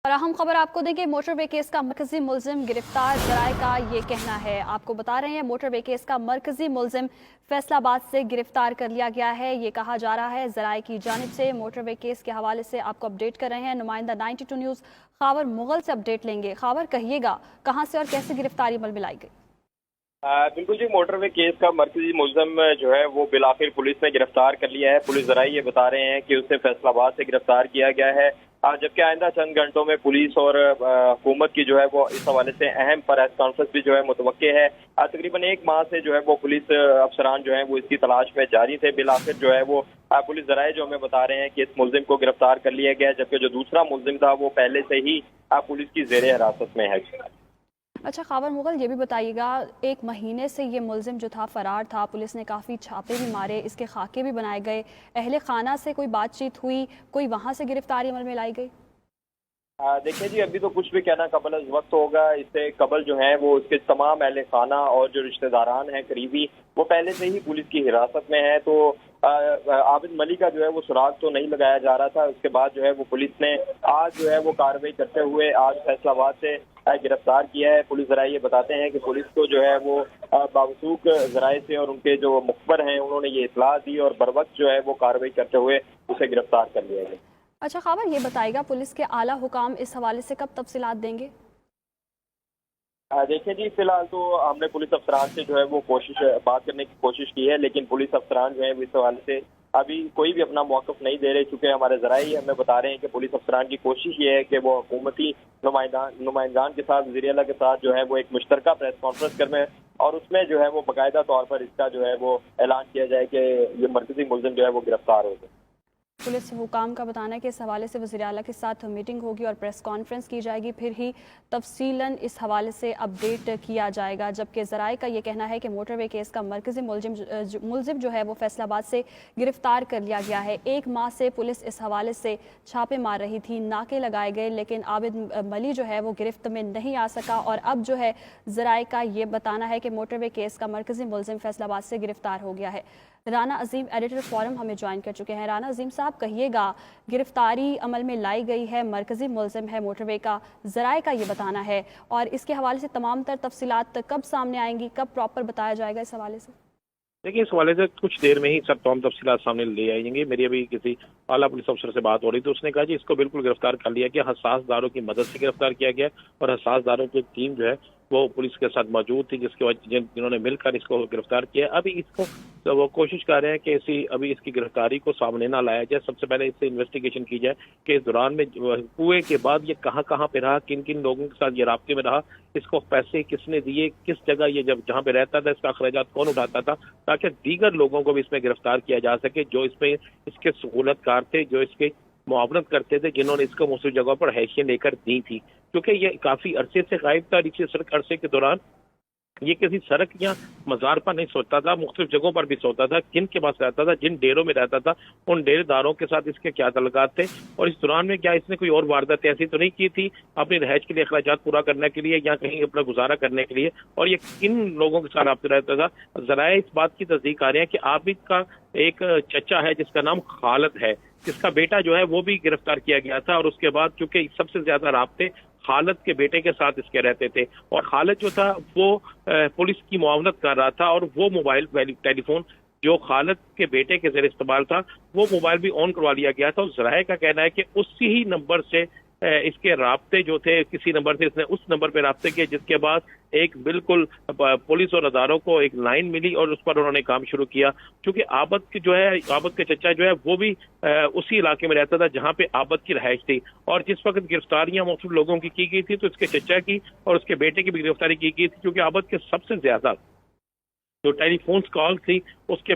अहम खबर आपको दें कि मोटरवे केस का मरकजी मुलजिम गिरफ्तार। जराये का ये कहना है, आपको बता रहे हैं, मोटरवे केस का मरकजी मुलजिम फैसलाबाद से गिरफ्तार कर लिया गया है, ये कहा जा रहा है। जराये की जानिब से मोटरवे केस के हवाले से आपको अपडेट कर रहे हैं नुमाइंदा 92 न्यूज़ खावर मुगल से अपडेट लेंगे। खावर, कहिएगा कहाँ से और कैसे गिरफ्तारी अमल में लाई गई? बिल्कुल जी, मोटरवे केस का मरकजी मुलजिम जो है वो बिलाखिर पुलिस ने गिरफ्तार कर लिया है। पुलिस जराये ये बता रहे हैं कि उसे फैसलाबाद से गिरफ्तार किया गया है, जबकि आइंदा चंद घंटों में पुलिस और हुकूमत की जो है वो इस हवाले से अहम प्रेस कॉन्फ्रेंस भी जो है मुतवक्के है। तकरीबन एक माह से जो है वो पुलिस अफसरान जो है वो इसकी तलाश में जारी थे। बिलाखिर जो है वो पुलिस जराये जो हमें बता रहे हैं कि इस मुलजिम को गिरफ्तार कर लिया गया है, जबकि जो दूसरा मुलजिम था वो पहले से ही पुलिस की ज़ेरे हिरासत में है। अच्छा खावर मुगल, ये भी बताइएगा, एक महीने से ये मुलजिम जो था फरार था, पुलिस ने काफ़ी छापे भी मारे, इसके खाके भी बनाए गए, अहले खाना से कोई बातचीत हुई, कोई वहाँ से गिरफ्तारी अमल में लाई गई? देखिए जी, अभी तो कुछ भी कहना कबल अज़ वक्त होगा। इससे कबल जो है वो उसके तमाम अहले खाना और जो रिश्तेदारान हैं करीबी, वो पहले से ही पुलिस की हिरासत में है। तो आबिद मलिक का जो है वो सुराग तो नहीं लगाया जा रहा था। उसके बाद जो है वो पुलिस ने आज जो है वो कार्रवाई करते हुए आज फैसलाबाद से गिरफ्तार किया है। पुलिस जराये ये बताते हैं कि पुलिस को जो है वो बावसूख जराये से और उनके जो मुखबर हैं उन्होंने ये इतला दी और बर वक्त जो है वो कार्रवाई करते हुए उसे गिरफ्तार कर लिया गया। अच्छा खावर, ये बताइएगा, पुलिस के आला हुकाम इस हवाले से कब तफसीलात देंगे? देखिए जी, फिलहाल तो हमने पुलिस अफसरान से जो है वो बात करने की कोशिश की है, लेकिन पुलिस अफसरान जो है इस हवाले से अभी कोई भी अपना मौक़िफ़ नहीं दे रहे, चूँकि हमारे ज़राए हमें बता रहे हैं कि पुलिस अफसरान की कोशिश ये है कि वो हुकूमती नुमाइंदान के साथ, वज़ीर आला के साथ जो है वो एक मुश्तरका प्रेस कॉन्फ्रेंस करने और उसमें जो है वो बाकायदा तौर पर इसका जो है वो ऐलान किया जाए कि ये मरकज़ी मुलज़िम जो है वो गिरफ्तार हो गए। पुलिस हुकाम का बताना है कि इस हवाले से वज़ीर आला के साथ मीटिंग होगी और प्रेस कॉन्फ्रेंस की जाएगी, फिर ही तफसीलन इस हवाले से अपडेट किया जाएगा। जबकि ज़राए का ये कहना है कि मोटरवे केस का मरकज़ी मुलजिम जो है वो फैसलाबाद से गिरफ्तार कर लिया गया है। एक माह से पुलिस इस हवाले से छापे मार रही थी, नाके लगाए गए, लेकिन आबिद मली जो है वो गिरफ्त में नहीं आ सका। और अब जो है ज़राए का ये बताना है कि मोटरवे केस का मरकज़ी मुलजिम फैसलाबाद से गिरफ्तार हो गया है। राना अजीम एडिटर फोरम हमें ज्वाइन कर चुके हैं। राना अजीम साहब, कहिएगा, गिरफ्तारी अमल में लाई गई है, मरकजी मुलजिम है मोटरवे का, जराये का ये बताना है, और इसके हवाले से तमाम तर तफसीलात कब सामने आएंगी, कब प्रॉपर बताया जाएगा इस हवाले से? देखिए, इस हवाले से कुछ देर में ही सब तमाम तफसीलात सामने ले आएंगी। मेरी अभी किसी आला पुलिस अफसर से बात हो रही थी, उसने कहा कि इसको बिल्कुल गिरफ्तार कर लिया गया, हसास दारों की मदद से गिरफ्तार किया गया और हसास दारों की टीम जो है वो पुलिस के साथ मौजूद थी, जिसके वजह जिन्होंने मिलकर इसको गिरफ्तार किया। अभी इसको तो वो कोशिश कर रहे हैं कि अभी इसकी गिरफ्तारी को सामने ना लाया जाए, सबसे पहले इससे इन्वेस्टिगेशन की जाए कि इस दौरान में हुए के बाद ये कहाँ कहाँ पे रहा, किन किन लोगों के साथ ये राब्ते में रहा, इसको पैसे किसने दिए, किस जगह ये जहाँ पे रहता था, इसका अखराजात कौन उठाता था, ताकि दीगर लोगों को भी इसमें गिरफ्तार किया जा सके जो इसमें इसके सहूलतकार थे, जो इसके मुआवनत करते थे, जिन्होंने इसको मुख्तलिफ जगहों पर हैसियत लेकर दी थी। क्योंकि ये काफी अरसे से गायब था, इसी अरसे के दौरान ये किसी सड़क या मजार पर नहीं सोता था, मुख्तलिफ जगहों पर भी सोता था। किन के पास रहता था, जिन डेरों में रहता था, उन डेरेदारों के साथ इसके क्या तल्लुकात थे, और इस दौरान में क्या इसने कोई और वारदात ऐसी तो नहीं की थी अपनी रहायश के लिए, अखराजात पूरा करने के लिए या कहीं अपना गुजारा करने के लिए, और ये किन लोगों के साथ रब्ते रहता था। जराए इस बात की तस्दीक आ रहे हैं कि आबिद का एक चचा है जिसका नाम खालिद है, जिसका बेटा जो है वो भी गिरफ्तार किया गया था, और उसके बाद चूंकि सबसे ज्यादा राब्ते खालिद के बेटे के साथ इसके रहते थे, और खालिद जो था वो पुलिस की मुआवनत कर रहा था, और वो मोबाइल टेलीफोन जो खालिद के बेटे के जरिए इस्तेमाल था वो मोबाइल भी ऑन करवा लिया गया था। जराये का कहना है कि उसी ही नंबर से इसके राब्ते जो थे, किसी नंबर से इसने उस नंबर पे राब्ते किए, जिसके बाद एक बिल्कुल पुलिस और अदारों को एक लाइन मिली और उस पर उन्होंने काम शुरू किया। क्योंकि आबद के चचा जो है वो भी उसी इलाके में रहता था जहां पे आबद की रहायश थी, और जिस वक्त गिरफ्तारियां मुख्तलिफ लोगों की गई थी तो इसके चचा की और उसके बेटे की भी गिरफ्तारी की गई थी, क्योंकि आबद के सबसे ज्यादा जो टेलीफोन कॉल थी उसके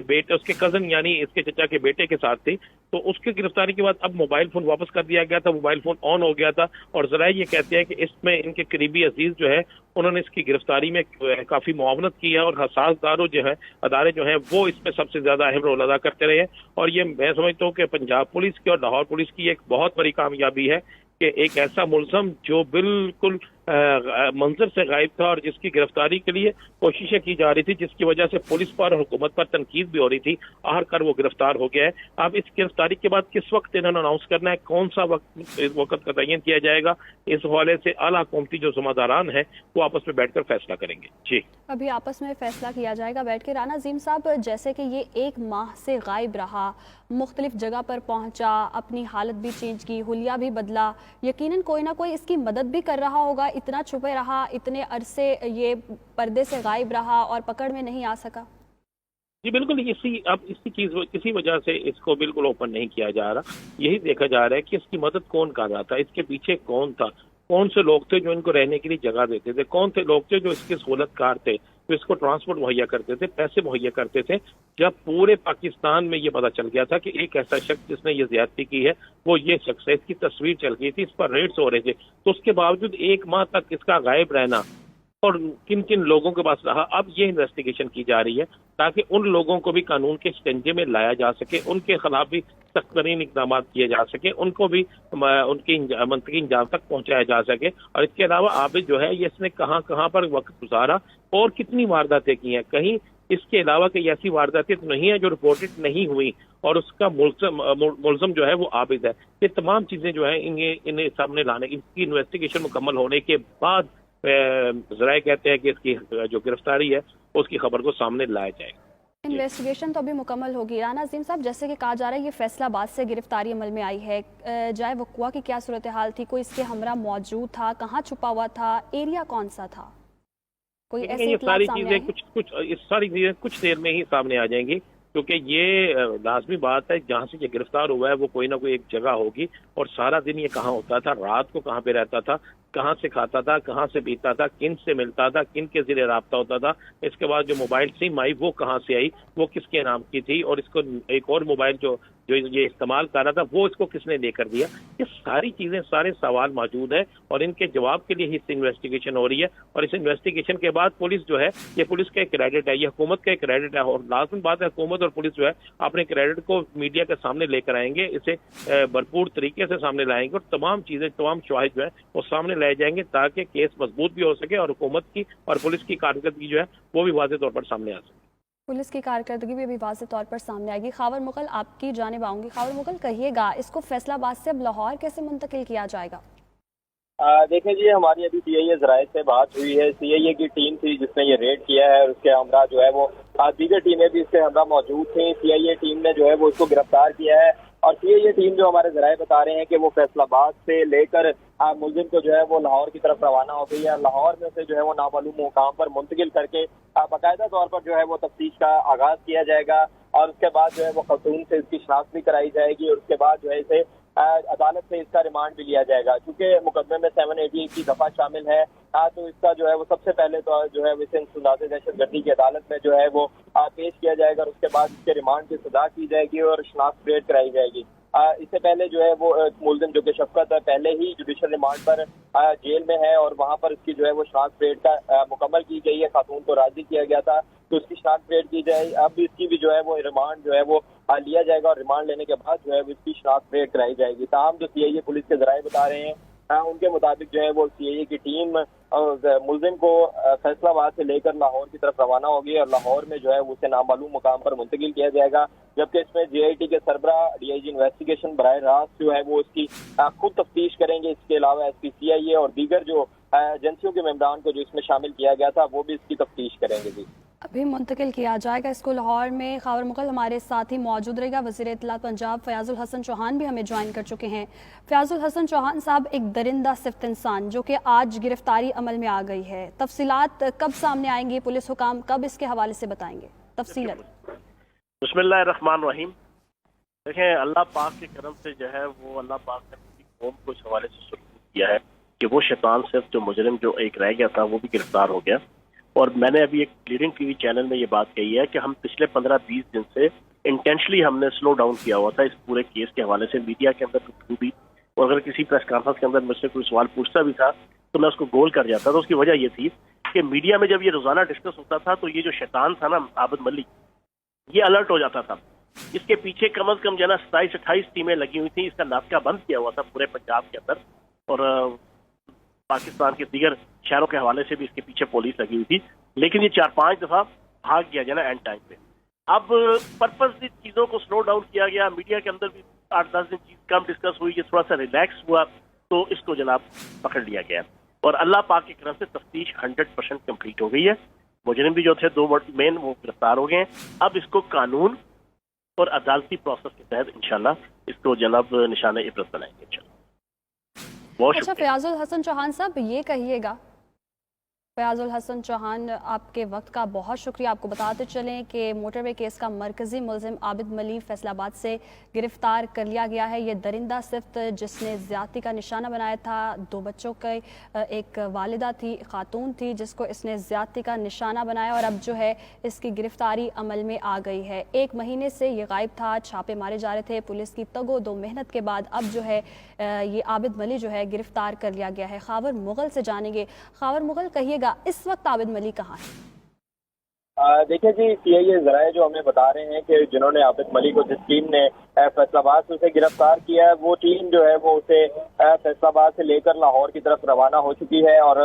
कजन यानी इसके चचा के बेटे के साथ थी। तो उसकी गिरफ्तारी के बाद अब मोबाइल फोन वापस कर दिया गया था, मोबाइल फोन ऑन हो गया था, और जरा ये कहते हैं कि इसमें इनके करीबी अजीज जो है उन्होंने इसकी गिरफ्तारी में काफी मुआवनत की है, और हसास दारों जो है अदारे जो है वो इसमें सबसे ज्यादा अहम रोल अदा करते रहे हैं। और ये मैं समझता हूँ कि पंजाब पुलिस की और लाहौर पुलिस की एक बहुत बड़ी कामयाबी है कि एक ऐसा मुल्ज़म जो बिल्कुल मंजर से गायब था और जिसकी गिरफ्तारी के लिए कोशिशें की जा रही थी, जिसकी वजह से पुलिस पर और हुकूमत पर तनकीद भी हो रही थी। आखिरकार वो गिरफ्तार हो गया है। अब इस गिरफ्तारी के बाद किस वक्त इन्होंने अनाउंस करना है, कौन सा वक्त का तयन किया जाएगा, इस हवाले से आला हुकूमती जो ज़िम्मेदारान है वो आपस में बैठकर फैसला करेंगे। जी, अभी आपस में फैसला किया जाएगा बैठ के। राना अजीम साहब, जैसे कि ये 1 माह से गायब रहा, मुख्तलिफ जगह पर पहुंचा, अपनी हालत भी चेंज की, हुलिया भी बदला, यकीनन कोई ना कोई इसकी मदद भी कर रहा होगा। इतना छुपे रहा, इतने अरसे ये पर्दे से गायब रहा और पकड़ में नहीं आ सका। जी बिल्कुल। इसी वजह से इसको बिल्कुल ओपन नहीं किया जा रहा। यही देखा जा रहा है कि इसकी मदद कौन कर रहा था, इसके पीछे कौन था, कौन से लोग थे जो इनको रहने के लिए जगह देते थे, कौन से लोग थे जो इसके सहूलतकार थे, जो इसको ट्रांसपोर्ट मुहैया करते थे, पैसे मुहैया करते थे। जब पूरे पाकिस्तान में ये पता चल गया था कि एक ऐसा शख्स जिसने ये ज्यादती की है वो ये शख्स है, इसकी तस्वीर चल गई थी, इस पर रेड्स हो रहे थे, तो उसके बावजूद 1 माह तक इसका गायब रहना और किन किन लोगों के पास रहा, अब ये इन्वेस्टिगेशन की जा रही है ताकि उन लोगों को भी कानून के शिकंजे में लाया जा सके, उनके खिलाफ भी सख्त तरीन इकदाम किए जा सके, उनको भी उनकी मंतकी इंजाम तक पहुंचाया जा सके। और इसके अलावा आबिद जो है ये इसने कहाँ कहाँ पर वक्त गुजारा और कितनी वारदातें की हैं, कहीं इसके अलावा कई ऐसी वारदातें तो नहीं है जो रिपोर्टेड नहीं हुई और उसका मुलजम जो है वो आबिद है। ये तमाम चीजें जो है इन्हें सामने लाने, इनकी इन्वेस्टिगेशन मुकम्मल होने के बाद ज़राए कहते हैं कि इसकी जो गिरफ्तारी है उसकी खबर को सामने लाया जाएगा। इन्वेस्टिगेशन तो अभी मुकम्मल होगी। राना अजीम साहब, जैसे कि कहा जा रहा है ये फैसलाबाद से गिरफ्तारी अमल में आई है, जाए वक़्वा की क्या सूरत हाल थी, कोई इसके हमरा मौजूद था, कहाँ छुपा हुआ था, एरिया कौन सा था, कोई ऐसी ये सारी चीजें कुछ देर में ही सामने आ जाएंगी, क्योंकि ये लाजमी बात है जहाँ से ये गिरफ्तार हुआ है वो कोई ना कोई एक जगह होगी। और सारा दिन ये कहाँ होता था, रात को कहाँ पे रहता था, कहाँ से खाता था, कहाँ से पीता था, किन से मिलता था, किन के जरिए राब्ता होता था, इसके बाद जो मोबाइल सिम आई वो कहाँ से आई, वो किसके नाम की थी, और इसको एक और मोबाइल जो ये इस्तेमाल कर रहा था वो इसको किसने लेकर दिया। ये सारी चीजें, सारे सवाल मौजूद है और इनके जवाब के लिए ही इस इन्वेस्टिगेशन हो रही है। और इस इन्वेस्टिगेशन के बाद पुलिस जो है ये पुलिस का एक क्रेडिट है, ये हुकूमत का एक क्रेडिट है। और लाजमी बात है हुकूमत और पुलिस जो है अपने क्रेडिट को मीडिया के सामने लेकर आएंगे, इसे भरपूर तरीके से सामने लाएंगे और तमाम चीजें, तमाम शवाहिद जो है वो सामने लाए जाएंगे ताकि केस मजबूत भी हो सके और हुकूमत की और पुलिस की कारकर्दगी जो है वो भी वाज़ेह तौर पर सामने आ सके। पुलिस की कारकर्दगी भी अभी वाज़ेह तौर पर सामने आएगी। खावर मुगल, आपकी जानिब आऊंगी। खावर मुगल, कहिएगा इसको फैसलाबाद से अब लाहौर कैसे मुंतकिल किया जाएगा? देखिए जी, हमारी अभी सीआईए ज़राए से बात हुई है। सीआईए की टीम थी जिसने ये रेड किया है और उसके हमरा जो है वो दीगर टीमें भी इसके हमरा मौजूद थी। सीआईए टीम ने जो है वो इसको गिरफ्तार किया है और सीआईए टीम जो हमारे ज़राए बता रहे हैं कि वो फैसलाबाद से लेकर मुलजिम को जो है वो लाहौर की तरफ रवाना हो गई है। लाहौर में से जो है वो नामालूम मुकाम पर मुंतकिल करके बाकायदा तौर पर जो है वो तफ्तीश का आगाज किया जाएगा और उसके बाद जो है वो खतून से इसकी शनाख्त भी कराई जाएगी और उसके बाद जो है इसे अदालत से इसका रिमांड भी लिया जाएगा। चूंकि मुकदमे में 788 की दफा शामिल है तो इसका जो है वो सबसे पहले तो जो है इसे इंसदाद दहशतगर्दी की अदालत में जो है वो पेश किया जाएगा और उसके बाद इसके रिमांड की सजा की जाएगी और शनाख्त परेड कराई जाएगी। इससे पहले जो है वो मुलजिम जो कि शफकत पहले ही जुडिशल रिमांड पर जेल में है और वहाँ पर इसकी जो है वो शनाख्त परेड का मुकम्मल की गई है, खातून को राजी किया गया था तो उसकी शनाख्त परेड की जाए। अब इसकी भी जो है वो रिमांड जो है वो लिया जाएगा और रिमांड लेने के बाद जो है इसकी शनाख्त परेड कराई जाएगी। ताहम जो सीआईए पुलिस के ज़राए बता रहे हैं उनके मुताबिक जो है वो सीआईए की टीम मुलजिम को फैसलाबाद से लेकर लाहौर की तरफ रवाना होगी और लाहौर में जो है उसे नामालूम मुकाम पर मुंतकिल किया जाएगा, जबकि इसमें जेआईटी के सरबरा डीआईजी इन्वेस्टिगेशन बराह रास्त जो है वो इसकी खुद तफ्तीश करेंगे। इसके अलावा एसपी सीआईए और दीगर जो एजेंसियों के मेंबरान को जो इसमें शामिल किया गया था वो भी इसकी तफ्तीश करेंगे। जी, अभी मुंतकिल किया जाएगा इसको लाहौर में। खावर मुगल हमारे साथ ही मौजूद रहेगा। वज़ीर इत्तलात पंजाब फयाजुल हसन चौहान भी हमें ज्वाइन कर चुके हैं। फयाजुल हसन चौहान साहब, एक दरिंदा सिफ्त इंसान जो कि आज गिरफ्तारी अमल में आ गई है, तफसीलात कब सामने आएंगी, पुलिस हुकाम कब इसके हवाले से बताएंगे तफसीलन? बिस्मिल्लाहिर्रहमानिर्रहीम। देखें, अल्लाह पाक के करम से जो है वो अल्लाह पाक ने पूरी कौम को इस हवाले से सुरक्षित किया है कि वो शैतान सिर्फ जो मुजरिम जो एक रह गया था वो भी गिरफ्तार हो गया। और मैंने अभी एक लीडिंग टीवी चैनल में ये बात कही है कि हम पिछले 15-20 दिन से इंटेंशनली हमने स्लो डाउन किया हुआ था इस पूरे केस के हवाले से, मीडिया के अंदर गुफ्तगू भी, और अगर किसी प्रेस कॉन्फ्रेंस के अंदर मुझसे कोई सवाल पूछता भी था तो मैं उसको गोल कर जाता था। उसकी वजह ये थी कि मीडिया में जब ये रोजाना डिस्कस होता था तो ये जो शैतान था ना आबिद मलिक, ये अलर्ट हो जाता था। इसके पीछे कम अज कम जो है 27-28 टीमें लगी हुई थी, इसका नाटका बंद किया हुआ था पूरे पंजाब के अंदर। और پاکستان کے دیگر شہروں کے حوالے سے بھی اس کے پیچھے پولیس لگی ہوئی تھی، لیکن یہ 4-5 دفعہ بھاگ گیا جو ہے نا اینڈ ٹائم پہ. اب پرپزلی چیزوں کو سلو ڈاؤن کیا گیا، میڈیا کے اندر بھی 8-10 دن چیز کم ڈسکس ہوئی، یہ تھوڑا سا ریلیکس ہوا تو اس کو جناب پکڑ لیا گیا. اور اللہ پاک کی کرم سے تفتیش 100% کمپلیٹ ہو گئی ہے. مجرم بھی جو تھے 2 مین وہ گرفتار ہو گئے ہیں. اب اس کو قانون اور عدالتی پروسیس کے تحت انشاءاللہ اس کو جناب نشانہ عبرت بنائیں گے انشاءاللہ. بہت اچھا فیاض الحسن چوہان صاحب یہ کہیے گا، فیاض الحسن چوہان آپ کے وقت کا بہت شکریہ. آپ کو بتاتے چلیں کہ موٹر وے کیس کا مرکزی ملزم عابد ملی فیصل آباد سے گرفتار کر لیا گیا ہے. یہ درندہ صفت جس نے زیادتی کا نشانہ بنایا تھا، 2 بچوں کے ایک والدہ تھی، خاتون تھی جس کو اس نے زیادتی کا نشانہ بنایا اور اب جو ہے اس کی گرفتاری عمل میں آ گئی ہے. 1 مہینے سے یہ غائب تھا، چھاپے مارے جا رہے تھے. پولیس کی تگ و دو محنت کے بعد اب جو ہے یہ عابد ملی جو ہے گرفتار کر لیا گیا ہے. خاور مغل سے جانیں گے. خاور مغل کہیے گا اس وقت عابد ملی کہاں ہے؟ دیکھیں جی یہ ذرائع جو ہمیں بتا رہے ہیں کہ جنہوں نے عابد ملی کو جس ٹیم نے فیصل آباد سے اسے گرفتار کیا ہے، وہ ٹیم جو ہے وہ اسے فیصل آباد سے لے کر لاہور کی طرف روانہ ہو چکی ہے اور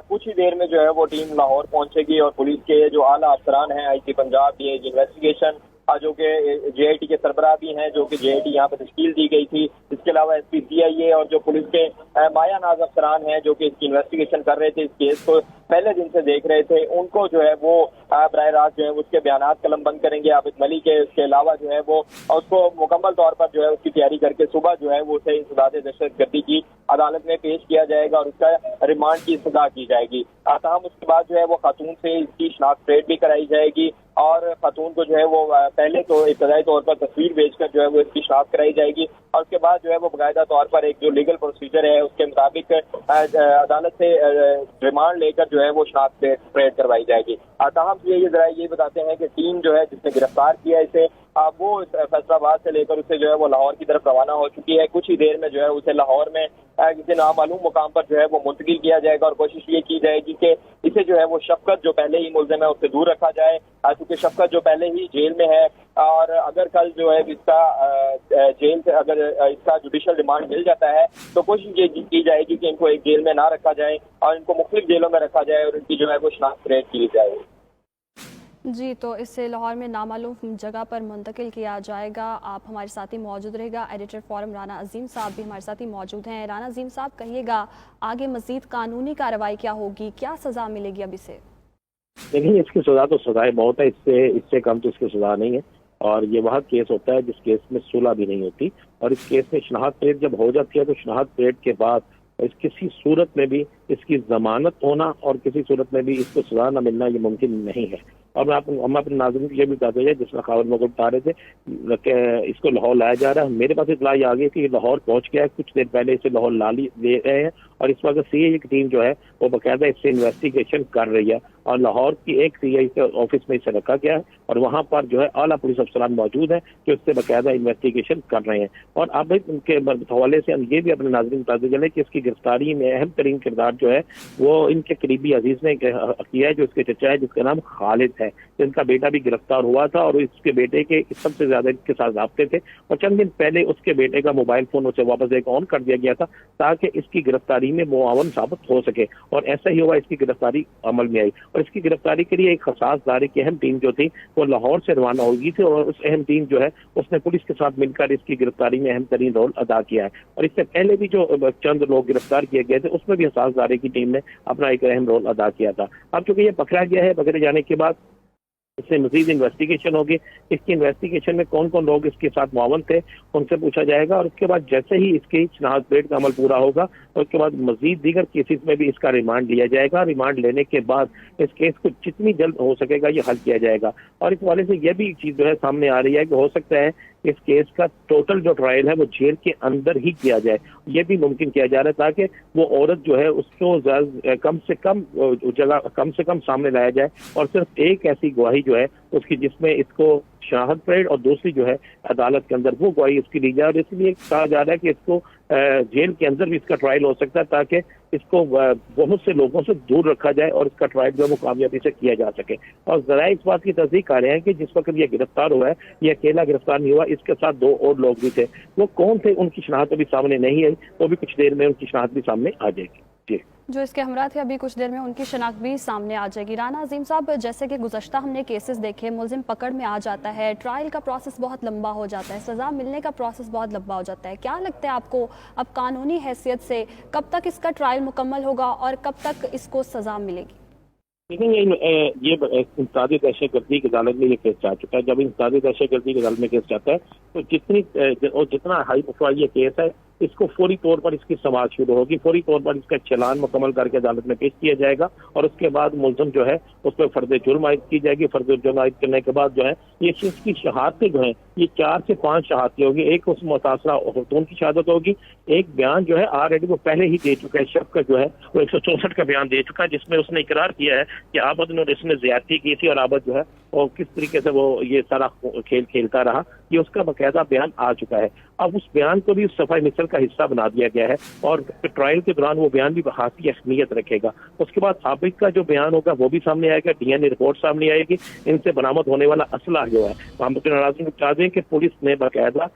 کچھ ہی دیر میں جو ہے وہ ٹیم لاہور پہنچے گی. اور پولیس کے جو اعلیٰ افسران ہیں، I C Punjab D I G investigation جو کہ جے آئی ٹی کے سربراہ بھی ہیں، جو کہ جے آئی ٹی یہاں پہ تشکیل دی گئی تھی، اس کے علاوہ ایس پی سی آئی اے اور جو پولیس کے مایہ ناز افسران ہیں جو کہ اس کی انویسٹیگیشن کر رہے تھے، اس کیس کو پہلے دن سے دیکھ رہے تھے، ان کو جو ہے وہ براہ راست جو ہے اس کے بیانات قلم بند کریں گے عابد ملی کے. اس کے علاوہ جو ہے وہ اس کو مکمل طور پر جو ہے اس کی تیاری کر کے صبح جو ہے وہ اسے انسداد دہشت گردی کی عدالت میں پیش کیا جائے گا اور اس کا ریمانڈ کی سزا کی جائے گی. تاہم اس کے بعد جو ہے وہ خاتون سے اس کی شناخت پریڈ بھی کرائی جائے گی اور خاتون کو جو ہے وہ پہلے تو ابتدائی طور پر تصویر بھیج کر جو ہے وہ اس کی شناخت کرائی جائے گی اور اس کے بعد جو ہے وہ باقاعدہ طور پر ایک جو لیگل پروسیجر ہے اس کے مطابق عدالت سے ریمانڈ لے کر جو ہے وہ شناخت پریڈ کروائی جائے گی. تاہم یہ ذرائع یہ بتاتے ہیں کہ ٹیم جو ہے جس نے گرفتار کیا اسے وہ فیصل آباد سے لے کر اسے جو ہے وہ لاہور کی طرف روانہ ہو چکی ہے. کچھ ہی دیر میں جو ہے اسے لاہور میں کسی نامعلوم مقام پر جو ہے وہ منتقل کیا جائے گا اور کوشش یہ کی جائے گی کہ اسے جو ہے وہ شفقت جو پہلے ہی ملزم ہے اس سے دور رکھا جائے، کیونکہ شفقت جو پہلے ہی جیل میں ہے اور اگر کل جو ہے اس کا جیل سے اگر اس کا جوڈیشل ریمانڈ مل جاتا ہے تو کوشش یہ کی جائے گی کہ ان کو ایک جیل میں نہ رکھا جائے اور ان کو مختلف جیلوں میں رکھا جائے اور ان کی جو ہے وہ شناخت پریڈ کی جائے. جی تو اس سے لاہور میں نامعلوم جگہ پر منتقل کیا جائے گا. آپ ہمارے ساتھی موجود رہے گا. ایڈیٹر فورم رانا عظیم صاحب بھی ہمارے ساتھی موجود ہیں. رانا عظیم صاحب کہیے گا آگے مزید قانونی کارروائی کیا ہوگی، کیا سزا ملے گی اب اسے؟ دیکھیں اس کی سزا تو سزائے موت ہے، اس سے کم تو اس کی سزا نہیں ہے. اور یہ وہ کیس ہوتا ہے جس کیس میں صلح بھی نہیں ہوتی اور اس کیس میں شناخت پریڈ جب ہو جاتی ہے تو شناخت پریڈ کے بعد کسی صورت میں بھی اس کی ضمانت ہونا اور کسی صورت میں بھی اس کو سزا نہ ملنا یہ ممکن نہیں ہے. اور ہم اپنے ناظرین کو یہ بھی بتاتے ہیں جس میں خاور مغل بتا رہے تھے کہ اس کو لاہور لایا جا رہا ہے. میرے پاس اطلاع یہ آ گئی کہ یہ لاہور پہنچ گیا ہے، کچھ دیر پہلے اسے لاہور لے رہے ہیں اور اس وقت سی آئی اے کی ٹیم جو ہے وہ باقاعدہ اس سے انویسٹیگیشن کر رہی ہے اور لاہور کی ایک سی آئی کے آفس میں اسے رکھا گیا ہے اور وہاں پر جو ہے اعلیٰ پولیس افسران موجود ہیں جو اس سے باقاعدہ انویسٹیگیشن کر رہے ہیں. اور اب ان کے حوالے سے ہم یہ بھی اپنے ناظرین بتاتے چلیں کہ اس کی گرفتاری میں اہم ترین کردار جو ہے وہ ان کے قریبی عزیز نے کیا ہے، جو اس کے چچا ہے جس کا نام خالد ہے، جن کا بیٹا بھی گرفتار ہوا تھا اور اس کے بیٹے کے سب سے زیادہ اس کے ساتھ رابطے تھے اور چند دن پہلے اس کے بیٹے کا موبائل فون اسے واپس ایک آن کر دیا گیا تھا تاکہ اس کی گرفتاری میں معاون ثابت ہو سکے اور ایسا ہی ہوا، اس کی گرفتاری عمل میں آئی اور اس کی گرفتاری کے لیے ایک حساس ادارے کی اہم ٹیم جو تھی وہ لاہور سے روانہ ہو گئی تھی اور اس اہم ٹیم جو ہے اس نے پولیس کے ساتھ مل کر اس کی گرفتاری میں اہم ترین رول ادا کیا ہے. اور اس سے پہلے بھی جو چند لوگ گرفتار کیے گئے تھے اس میں بھی حساس ادارے کی ٹیم نے اپنا ایک اہم رول ادا کیا تھا. اب چونکہ یہ پکڑا گیا ہے، پکڑے جانے کے بعد اس سے مزید انویسٹیگیشن ہوگی. اس کی انویسٹیگیشن میں کون کون لوگ اس کے ساتھ معاون تھے ان سے پوچھا جائے گا اور اس کے بعد جیسے ہی اس کی شناخت پریڈ کا عمل پورا ہوگا اور اس کے بعد مزید دیگر کیسز میں بھی اس کا ریمانڈ لیا جائے گا. ریمانڈ لینے کے بعد اس کیس کو جتنی جلد ہو سکے گا یہ حل کیا جائے گا. اور اس حوالے سے یہ بھی چیز جو ہے سامنے آ رہی ہے کہ ہو سکتا ہے اس کیس کا ٹوٹل جو ٹرائل ہے وہ جیل کے اندر ہی کیا جائے. یہ بھی ممکن کیا جا رہا ہے تاکہ وہ عورت جو ہے اس کو کم سے کم سامنے لایا جائے اور صرف ایک ایسی گواہی جو ہے اس کی جس میں اس کو شناخت پریڈ اور دوسری جو ہے عدالت کے اندر وہ گواہی اس کی لی جائے. اور اس لیے کہا جا رہا ہے کہ اس کو جیل کے اندر بھی اس کا ٹرائل ہو سکتا ہے تاکہ اس کو بہت سے لوگوں سے دور رکھا جائے اور اس کا ٹرائل جو ہے وہ کامیابی سے کیا جا سکے. اور ذرائع اس بات کی تصدیق کر رہے ہیں کہ جس وقت یہ گرفتار ہوا ہے یہ اکیلا گرفتار نہیں ہوا، اس کے ساتھ 2 اور لوگ بھی تھے. وہ کون تھے ان کی شناخت ابھی سامنے نہیں آئی، وہ بھی کچھ دیر میں ان کی شناخت بھی سامنے آ جائے گی. جی جو اس کے ہمراہ تھے ابھی کچھ دیر میں ان کی شناخت بھی سامنے آ جائے گی۔ رانا عظیم صاحب، جیسے کہ گزشتہ ہم نے کیسز دیکھے، ملزم پکڑ میں آ جاتا ہے، ٹرائل کا پروسیس بہت لمبا ہو جاتا ہے، سزا ملنے کا پروسیس بہت لمبا ہو جاتا ہے، کیا لگتا ہے آپ کو اب قانونی حیثیت سے کب تک اس کا ٹرائل مکمل ہوگا اور کب تک اس کو سزا ملے گی؟ لیکن یہ انسدادی دہشت گردی کی عدالت میں یہ کیس جا چکا ہے۔ جب انسدادی دہشت گردی کی عدالت میں کیس جاتا ہے تو جتنا ہائی پروفائل یہ کیس ہے، اس کو فوری طور پر اس کی سماعت شروع ہوگی، فوری طور پر اس کا چلان مکمل کر کے عدالت میں پیش کیا جائے گا، اور اس کے بعد ملزم جو ہے اس پہ فرد جرم عائد کی جائے گی۔ فرد جرم عائد کرنے کے بعد جو ہے یہ شخص کی شہادتیں جو ہیں یہ 4 سے 5 شہادتیں ہوگی۔ ایک اس متاثرہ خاتون کی شہادت ہوگی، ایک بیان جو ہے آلریڈی وہ پہلے ہی دے چکا ہے، شخص کا جو ہے وہ 164 کا بیان دے چکا ہے، جس میں اس نے اقرار کیا ہے کہ عابد نے اس نے زیادتی کی تھی، اور عابد جو ہے اور کس طریقے سے وہ یہ سارا کھیل کھیلتا رہا، یہ اس کا باقاعدہ بیان آ چکا ہے۔ اب اس بیان کو بھی اس صفائی مثل کا حصہ بنا دیا گیا ہے، اور ٹرائل کے دوران وہ بیان بھی خاصی اہمیت رکھے گا۔ اس کے بعد عابد کا جو بیان ہوگا وہ بھی سامنے آئے گا، ڈی این اے رپورٹ سامنے آئے گی، ان سے برآمد ہونے والا اسلحہ جو ہے ہم اپنے ناظرین کو چاہتے ہیں کہ پولیس نے باقاعدہ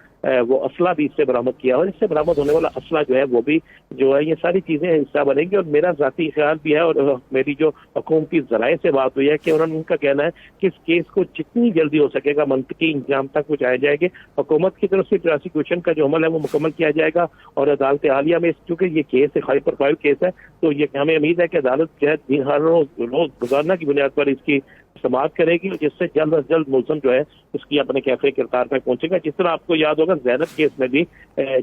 وہ اسلحہ بھی اس سے برآمد کیا، اور اس سے برآمد ہونے والا اسلحہ جو ہے وہ بھی جو ہے یہ ساری چیزیں حصہ بنیں گی۔ اور میرا ذاتی خیال بھی ہے، اور میری جو حکومتی ذرائع سے بات ہوئی ہے کہ ان کا کہنا ہے کہ اس کیس کو جتنی جلدی ہو سکے گا منطقی انجام تک پہنچایا جائے گا۔ حکومت کی طرف سے پروسیکیوشن کا جو عمل ہے وہ مکمل کیا جائے گا، اور عدالت عالیہ میں چونکہ یہ کیس ایک ہائی پروفائل کیس ہے تو یہ ہمیں امید ہے کہ عدالت جو ہے ہر روز گزارنا کی بنیاد پر اس کی سماعت کرے گی، جس سے جلد از جلد ملزم جو ہے اس کی اپنے کیفے کردار تک پہنچے گا۔ جس طرح آپ کو یاد ہوگا زینب کیس میں بھی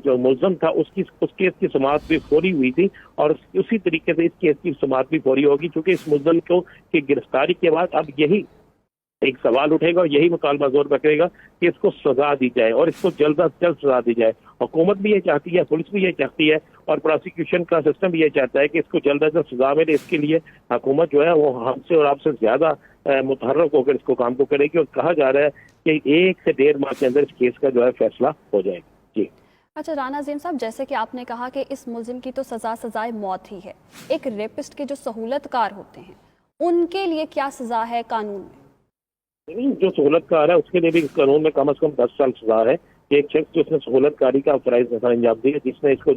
جو ملزم تھا اس کیس کی سماعت بھی فوری ہوئی تھی، اور اسی طریقے سے اس کیس کی سماعت بھی فوری ہوگی، چونکہ اس ملزم کی گرفتاری کے بعد اب یہی ایک سوال اٹھے گا اور یہی مطالبہ زور پکڑے گا کہ اس کو سزا دی جائے، اور اس کو جلد از جلد سزا دی جائے۔ حکومت بھی یہ چاہتی ہے، پولیس بھی یہ چاہتی ہے، اور پروسیکیوشن کا سسٹم بھی یہ چاہتا ہے کہ اس کو جلد از جلد سزا ملے۔ اس کے لیے حکومت جو ہے وہ ہم سے اور آپ سے زیادہ متحرک ہو کر اس کو کام کو کرے گی، اور کہا جا رہا ہے کہ 1 سے 1.5 ماہ کے اندر اس کیس کا جو ہے فیصلہ ہو جائے گا۔ جی اچھا رانا عظیم صاحب، جیسے کہ آپ نے کہا کہ اس ملزم کی تو سزائے موت ہی ہے، ایک ریپسٹ کے جو سہولت کار ہوتے ہیں ان کے لیے کیا سزا ہے قانون میں؟ جو سہولت کار ہے اس کے لیے بھی قانون میں کم از کم 10 سال سزا ہے۔ ایک شخص جو اس نے سہولت کاری کا فرائض انجام دیا، جس نے اس کو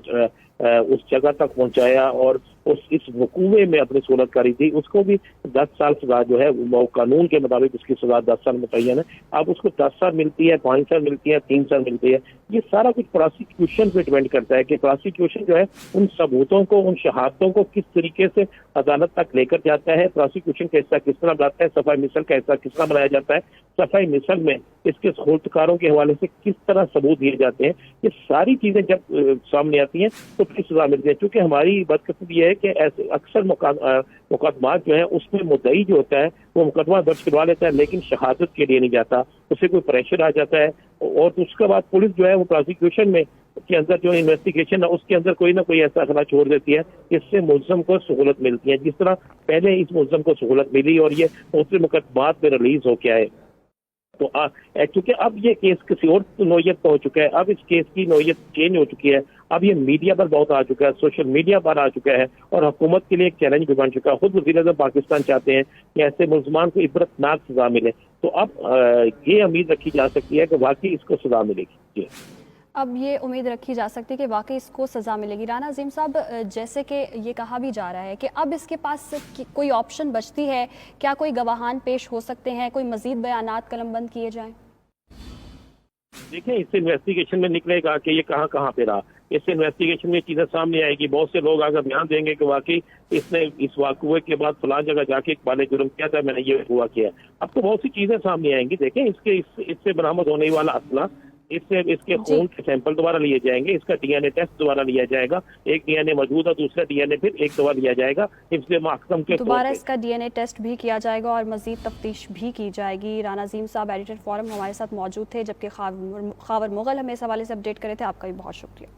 اس جگہ تک پہنچایا اور اس وقوعے میں اپنی سہولت کاری دی، اس کو بھی 10 سال سزا جو ہے وہ قانون کے مطابق اس کی سزا 10 سال متعین ہے۔ اب اس کو 10 سال ملتی ہے، 5 سال ملتی ہے، 3 سال ملتی ہے، یہ سارا کچھ پروسیکیوشن پہ ڈیپینڈ کرتا ہے کہ پروسیکیوشن جو ہے ان ثبوتوں کو، ان شہادتوں کو کس طریقے سے عدالت تک لے کر جاتا ہے، پروسیکیوشن کا حصہ کس طرح بناتا ہے، صفائی مثل کا حصہ کس طرح بنایا جاتا ہے، صفائی مثل میں اس کے سہولت کاروں کے حوالے سے کس طرح ثبوت دیے جاتے ہیں، یہ ساری چیزیں جب سامنے آتی ہیں تو پھر سزا ملتی ہے۔ چونکہ ہماری بدقسمتی یہ ہے کہ ایسے اکثر مقدمات جو ہیں اس میں مدعی جو ہوتا ہے وہ مقدمہ درج کروا لیتا ہے، لیکن شہادت کے لیے نہیں جاتا، اسے کوئی پریشر آ جاتا ہے، اور اس کے بعد پولیس جو ہے وہ پروسیکیوشن میں کے اندر جو انویسٹیگیشن ہے اس کے اندر کوئی نہ کوئی ایسا خلا چھوڑ دیتی ہے جس سے ملزم کو سہولت ملتی ہے، جس طرح پہلے اس ملزم کو سہولت ملی اور یہ دوسرے مقدمات میں ریلیز ہو کے آئے۔ تو چونکہ اب یہ کیس کسی اور نوعیت کا ہو چکا ہے، اب اس کیس کی نوعیت چینج ہو چکی ہے، اب یہ میڈیا پر بہت آ چکا ہے، سوشل میڈیا پر آ چکا ہے، اور حکومت کے لیے ایک چیلنج بھی بن چکا ہے۔ خود وزیر اعظم پاکستان چاہتے ہیں کہ ایسے ملزمان کو عبرتناک سزا ملے، تو اب یہ امید رکھی جا سکتی ہے کہ واقعی اس کو سزا ملے گی۔ جی اب یہ امید رکھی جا سکتی ہے کہ واقعی اس کو سزا ملے گی۔ رانا عظیم صاحب، جیسے کہ یہ کہا بھی جا رہا ہے کہ اب اس کے پاس کوئی آپشن بچتی ہے، کیا کوئی گواہان پیش ہو سکتے ہیں، کوئی مزید بیانات قلم بند کیے جائیں؟ دیکھیں، اس سے انویسٹیگیشن میں نکلے گا کہ یہ کہاں پہ رہا، اس سے انویسٹیگیشن میں چیزیں سامنے آئے گی۔ بہت سے لوگ اگر بیان دیں گے کہ واقعی اس نے اس واقعے کے بعد فلاں جگہ جا کے اقبال جرم کیا تھا، میں نے یہ ہوا کیا، اب تو بہت سی چیزیں سامنے آئیں گی۔ دیکھیں، اس سے برآمد ہونے والا اسلحہ، اس کے خون کے سیمپل دوبارہ لیے جائیں گے، اس کا ڈی این اے ٹیسٹ دوبارہ لیا جائے گا، ایک ڈی این اے موجود ہے، دوسرا ڈی این اے پھر ایک دفعہ لیا جائے گا، اس لیے محکم کے دوبارہ اس کا ڈی این اے ٹیسٹ بھی کیا جائے گا اور مزید تفتیش بھی کی جائے گی۔ رانا عظیم صاحب ایڈیٹر فورم ہمارے ساتھ موجود تھے، جبکہ خاور مغل ہمیں اس حوالے سے اپڈیٹ کرے تھے۔ آپ کا بھی بہت شکریہ۔